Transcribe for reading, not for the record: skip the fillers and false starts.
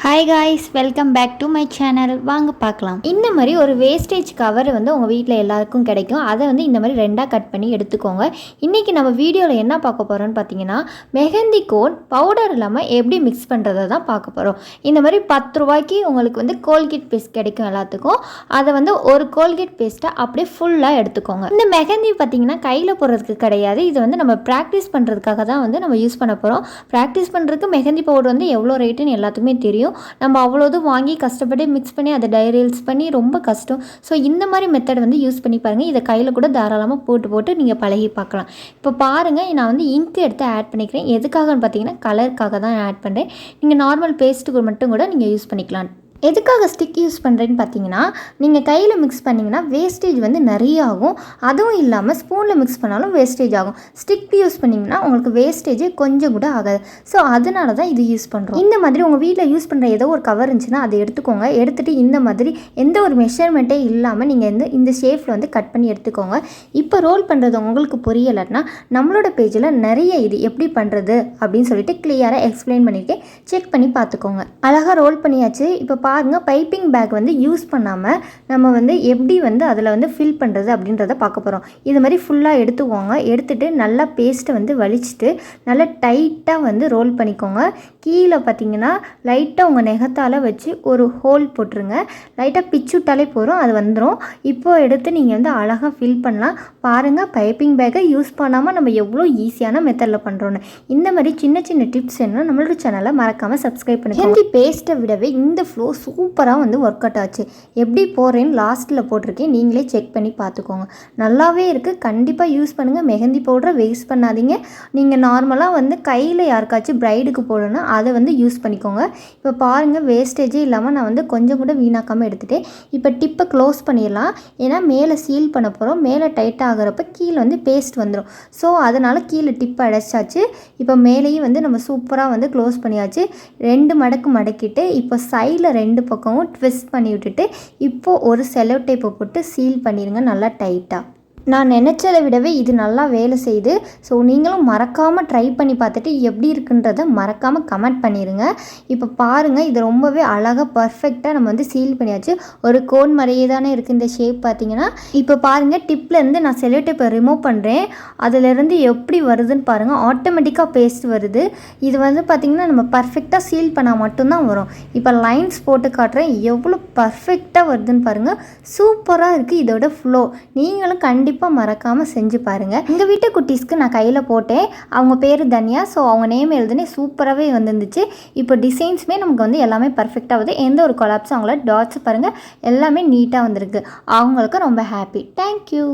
Hi guys, welcome back to my channel. வாங்க பார்க்கலாம். இந்த மாதிரி ஒரு வேஸ்டேஜ் கவர் வந்து உங்கள் வீட்டில் எல்லாருக்கும் கிடைக்கும். அதை வந்து இந்த மாதிரி ரெண்டாக கட் பண்ணி எடுத்துக்கோங்க. இன்றைக்கி நம்ம வீடியோவில் என்ன பார்க்க போகிறோன்னு பார்த்தீங்கன்னா, மெஹந்தி கோன் பவுடர் இல்லாமல் எப்படி மிக்ஸ் பண்ணுறதை தான் பார்க்க போகிறோம். இந்த மாதிரி 10 ரூபாய்க்கு உங்களுக்கு வந்து கோல்கேட் பேஸ்ட் கிடைக்கும் எல்லாத்துக்கும். அதை வந்து ஒரு கோல்கேட் பேஸ்ட்டை அப்படியே ஃபுல்லாக எடுத்துக்கோங்க. இந்த மெஹந்தி பார்த்திங்கன்னா கையில் போடுறதுக்கு கிடையாது. இது வந்து நம்ம ப்ராக்டிஸ் பண்ணுறதுக்காக தான் வந்து நம்ம யூஸ் பண்ண போகிறோம். ப்ராக்டிஸ் பண்ணுறதுக்கு மெஹந்தி பவுடர் வந்து எவ்வளோ ரேட்டுன்னு எல்லாத்துக்குமே தெரியும். நம்ம அவ்வளோது வாங்கி கஷ்டப்பட்டு மிக்ஸ் பண்ணி அதை டைரீல்ஸ் பண்ணி ரொம்ப கஷ்டம். ஸோ இந்த மாதிரி மெத்தட் வந்து யூஸ் பண்ணி பாருங்கள். இதை கையில் கூட தாராளமாக போட்டு நீங்கள் பழகி பார்க்கலாம். இப்போ பாருங்கள், நான் வந்து இங்க் எடுத்து ஆட் பண்ணிக்கிறேன். எதுக்காகன்னு பார்த்தீங்கன்னா கலருக்காக தான் ஆட் பண்ணுறேன். நீங்கள் நார்மல் பேஸ்ட்டுக்கு மட்டும் கூட நீங்கள் யூஸ் பண்ணிக்கலாம். எதுக்காக ஸ்டிக் யூஸ் பண்ணுறேன்னு பார்த்தீங்கன்னா, நீங்கள் கையில் மிக்ஸ் பண்ணிங்கன்னா வேஸ்டேஜ் வந்து நிறைய ஆகும். அதுவும் இல்லாமல் ஸ்பூனில் மிக்ஸ் பண்ணாலும் வேஸ்டேஜ் ஆகும். ஸ்டிக் யூஸ் பண்ணிங்கன்னா உங்களுக்கு வேஸ்டேஜே கொஞ்சம் கூட ஆகாது. ஸோ அதனால தான் இது யூஸ் பண்ணுறோம். இந்த மாதிரி உங்கள் வீட்டில் யூஸ் பண்ணுற ஏதோ ஒரு கவர் இருந்துச்சுன்னா அதை எடுத்துக்கோங்க. எடுத்துகிட்டு இந்த மாதிரி எந்த ஒரு மெஷர்மெண்ட்டே இல்லாமல் நீங்கள் இந்த ஷேப்பில் வந்து கட் பண்ணி எடுத்துக்கோங்க. இப்போ ரோல் பண்ணுறது உங்களுக்கு புரியலைன்னா நம்மளோட பேஜில் நிறைய இது எப்படி பண்ணுறது அப்படின்னு சொல்லிட்டு கிளியராக எக்ஸ்பிளைன் பண்ணியிருக்கேன். செக் பண்ணி பார்த்துக்கோங்க. அழகாக ரோல் பண்ணியாச்சு. இப்போ பாருங்கள், பைப்பிங் பேக் வந்து யூஸ் பண்ணாமல் நம்ம வந்து எப்படி வந்து அதில் வந்து ஃபில் பண்ணுறது அப்படின்றத பார்க்க போகிறோம். இது மாதிரி ஃபுல்லாக எடுத்துக்கோங்க. எடுத்துகிட்டு நல்லா பேஸ்ட்டை வந்து வலிச்சுட்டு நல்லா டைட்டாக வந்து ரோல் பண்ணிக்கோங்க. கீழே பார்த்தீங்கன்னா லைட்டாக உங்கள் நெகத்தால் வச்சு ஒரு ஹோல் போட்டுருங்க. லைட்டாக பிச்சு விட்டாலே போதும், அது வந்துடும். இப்போது எடுத்து நீங்கள் வந்து அழகாக ஃபில் பண்ணலாம். பாருங்கள், பைப்பிங் பேக்கை யூஸ் பண்ணாமல் நம்ம எவ்வளோ ஈஸியான மெத்தடில் பண்ணுறோன்னு. இந்த மாதிரி சின்ன சின்ன டிப்ஸ் என்ன நம்மளோட சேனலை மறக்காமல் சப்ஸ்கிரைப் பண்ணுங்கள். ஹெல்தி பேஸ்ட்டை விடவே இந்த ஃப்ளோ சூப்பராக வந்து ஒர்க் அவுட் ஆச்சு. எப்படி போடுறேன்னு லாஸ்ட்டில் போட்டிருக்கேன், நீங்களே செக் பண்ணி பார்த்துக்கோங்க. நல்லாவே இருக்குது. கண்டிப்பாக யூஸ் பண்ணுங்கள். மெஹந்தி பவுடரை வேஸ்ட் பண்ணாதீங்க. நீங்கள் நார்மலாக வந்து கையில் யாருக்காச்சும் ப்ரைடுக்கு போடணும்னா அதை வந்து யூஸ் பண்ணிக்கோங்க. இப்போ பாருங்கள், வேஸ்டேஜே இல்லாமல் நான் வந்து கொஞ்சம் கூட வீணாக்காமல் எடுத்துகிட்டேன். இப்போ டிப்பை க்ளோஸ் பண்ணிடலாம். ஏன்னா மேலே சீல் பண்ண போகிறோம். மேலே டைட் ஆகிறப்ப கீழே வந்து பேஸ்ட் வந்துடும். ஸோ அதனால் கீழே டிப்பை அடைச்சாச்சு. இப்போ மேலேயும் வந்து நம்ம சூப்பராக வந்து க்ளோஸ் பண்ணியாச்சு. 2 மடக்கு மடக்கிட்டு இப்போ சைடில் 2 பக்கமும் ட்விஸ்ட் பண்ணி விட்டுட்டு இப்போது ஒரு செலோ டேப்பை போட்டு சீல் பண்ணிடுங்க நல்லா டைட்டாக. நான் நினச்சதை விடவே இது நல்லா வேலை செய்யுது. ஸோ நீங்களும் மறக்காமல் ட்ரை பண்ணி பார்த்துட்டு எப்படி இருக்குன்றதை மறக்காமல் கமெண்ட் பண்ணிடுங்க. இப்போ பாருங்கள், இது ரொம்பவே அழகாக பர்ஃபெக்டாக நம்ம வந்து சீல் பண்ணியாச்சு. ஒரு கோன் மாதிரியே தானே இருக்குது இந்த ஷேப் பார்த்தீங்கன்னா. இப்போ பாருங்கள், டிப்லேருந்து நான் செலோ டேப்பை ரிமூவ் பண்ணுறேன். அதிலேருந்து எப்படி வருதுன்னு பாருங்கள். ஆட்டோமேட்டிக்காக பேஸ்ட் வருது. இது வந்து பார்த்திங்கன்னா நம்ம பர்ஃபெக்டாக சீல் பண்ணால் மட்டும்தான் வரும். இப்போ லைன்ஸ் போட்டு காட்டுறேன், எவ்வளோ பர்ஃபெக்டாக வருதுன்னு பாருங்கள். சூப்பராக இருக்குது இதோட ஃப்ளோ. நீங்களும் கண்டிப்பாக மறக்காமல் செஞ்சு பாருங்கள். எங்கள் வீட்டு குட்டீஸ்க்கு நான் கையில் போட்டேன். அவங்க பேர் தன்யா. ஸோ அவங்க நேம் எழுதுனே சூப்பராகவே வந்துருந்துச்சு. இப்போ டிசைன்ஸுமே நமக்கு வந்து எல்லாமே பர்ஃபெக்டாக வருது. எந்த ஒரு கொலாப்ஸும் அவங்கள டாட்ஸ் பாருங்கள் எல்லாமே நீட்டாக வந்திருக்கு. அவங்களுக்கு ரொம்ப ஹாப்பி. தேங்க்யூ.